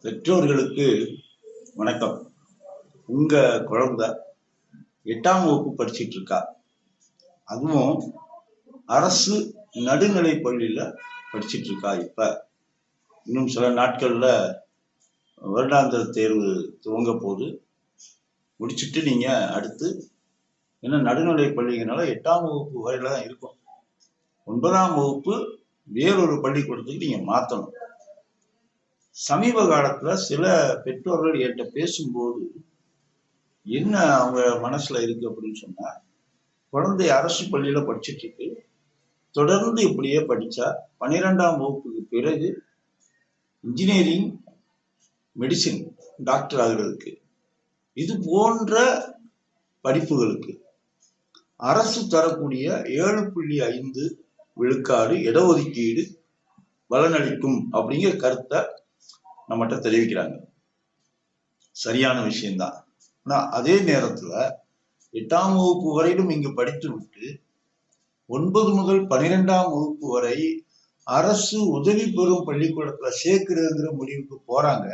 பெற்றோர்களுக்கு வணக்கம். உங்க குழந்தை 8ஆம் வகுப்பு படிச்சிட்டு இருக்கா. அதுவும் அரசு நடுநிலை பள்ளியில படிச்சிட்டு இருக்கா. இப்ப இன்னும் சில நாட்கள்ல வருடாந்திர தேர்வு துவங்க போது முடிச்சுட்டு நீங்க அடுத்து என்ன நடுநிலை பள்ளிங்கனால 8ஆம் வகுப்பு வரையில தான் இருக்கும். 9ஆம் வகுப்பு வேறொரு பள்ளிக்கூடத்துக்கு நீங்க மாத்தணும். சமீப காலத்துல சில பெற்றோர்கள் என்கிட்ட பேசும்போது என்ன அவங்க மனசுல இருக்கு அப்படின்னு சொன்னா, குழந்தை அரசு பள்ளியில படிச்சுட்டு இருக்கு, தொடர்ந்து இப்படியே படிச்சா 12ஆம் வகுப்புக்கு பிறகு இன்ஜினியரிங், மெடிசின், டாக்டர் ஆகிறதுக்கு இது போன்ற படிப்புகளுக்கு அரசு தரக்கூடிய 7.5 விழுக்காடு இடஒதுக்கீடு பலனளிக்கும் அப்படிங்கிற கருத்தை நம்மகிட்ட தெரிவிக்கிறாங்க. சரியான விஷயம்தான். ஆனா அதே நேரத்துல 8ஆம் வகுப்பு வரையிலும் இங்கு படித்து விட்டு 9 முதல் 12ஆம் வகுப்பு வரை அரசு உதவி பெறும் பள்ளிக்கூடத்துல சேர்க்கிறதுங்கிற முடிவுக்கு போறாங்க.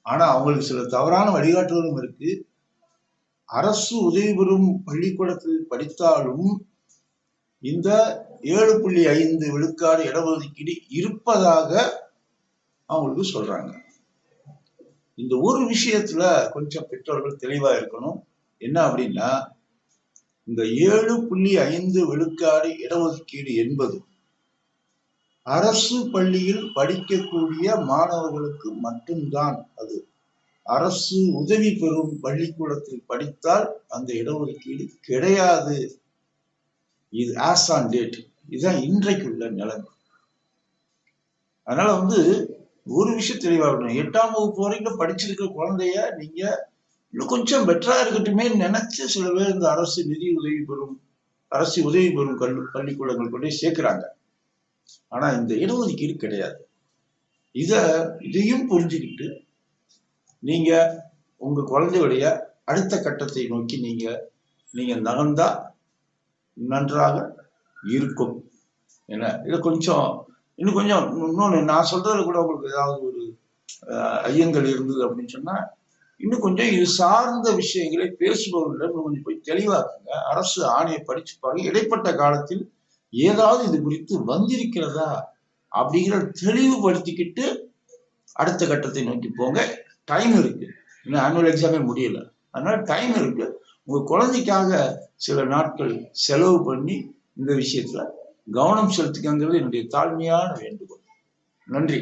ஆனா அவங்களுக்கு சில தவறான வழிகாட்டுதலும் இருக்கு. அரசு உதவி பெறும் பள்ளிக்கூடத்தில் படித்தாலும் இந்த 7.5 விழுக்காடு இடஒதுக்கீடு இருப்பதாக அவங்களுக்கு சொல்றாங்க. இந்த ஒரு விஷயத்துல கொஞ்சம் பெற்றோர்கள் தெளிவா இருக்கணும். என்ன அப்படின்னா, இந்த 7.5 விழுக்காடு இடஒதுக்கீடு என்பது அரசு பள்ளியில் படிக்கக்கூடிய மாணவர்களுக்கு மட்டும்தான். அது அரசு உதவி பெறும் பள்ளிக்கூடத்தில் படித்தால் அந்த இடஒதுக்கீடு கிடையாது. இது ஆஸ் ஆன் டேட். இதுதான் இன்றைக்குள்ள நிலைமை. அதனால ஒரு விஷயம் தெளிவா இருக்கணும். 8ஆம் வகுப்பு வரைக்கும் படிச்சிருக்கிற குழந்தைய நீங்க இன்னும் கொஞ்சம் பெட்டரா இருக்கட்டுமே நினைச்சு சில பேர் இந்த அரசு உதவி பெறும் பள்ளிக்கூடங்கள் கொண்டு சேர்க்கிறாங்க. ஆனா இந்த இடஒதுக்கீடு கிடையாது. இதையும் புரிஞ்சுக்கிட்டு நீங்க உங்க குழந்தையுடைய அடுத்த கட்டத்தை நோக்கி நீங்க நகர்ந்தா நன்றாக இருக்கும். ஏன்னா இதை இன்னும் கொஞ்சம் இன்னொன்னு நான் சொல்றதுல கூட உங்களுக்கு ஏதாவது ஒரு ஐயங்கள் இருந்தது அப்படின்னு சொன்னா, இன்னும் கொஞ்சம் இது சார்ந்த விஷயங்களை பேசுபவர்களிடம் கொஞ்சம் போய் தெளிவாக்குங்க. அரசு ஆணையை படிச்சு பாருங்க. இடைப்பட்ட காலத்தில் ஏதாவது இது குறித்து வந்திருக்கிறதா அப்படிங்கிற தெளிவுபடுத்திக்கிட்டு அடுத்த கட்டத்தை நோக்கி போங்க. டைம் இருக்கு. இன்னும் ஆனுவல் எக்ஸாமே முடியல. அதனால டைம் இருக்கு. உங்க குழந்தைக்காக சில நாட்கள் செலவு பண்ணி இந்த விஷயத்துல கவனம் செலுத்திக்கங்கிறது என்னுடைய தாழ்மையான வேண்டுகோள். நன்றி.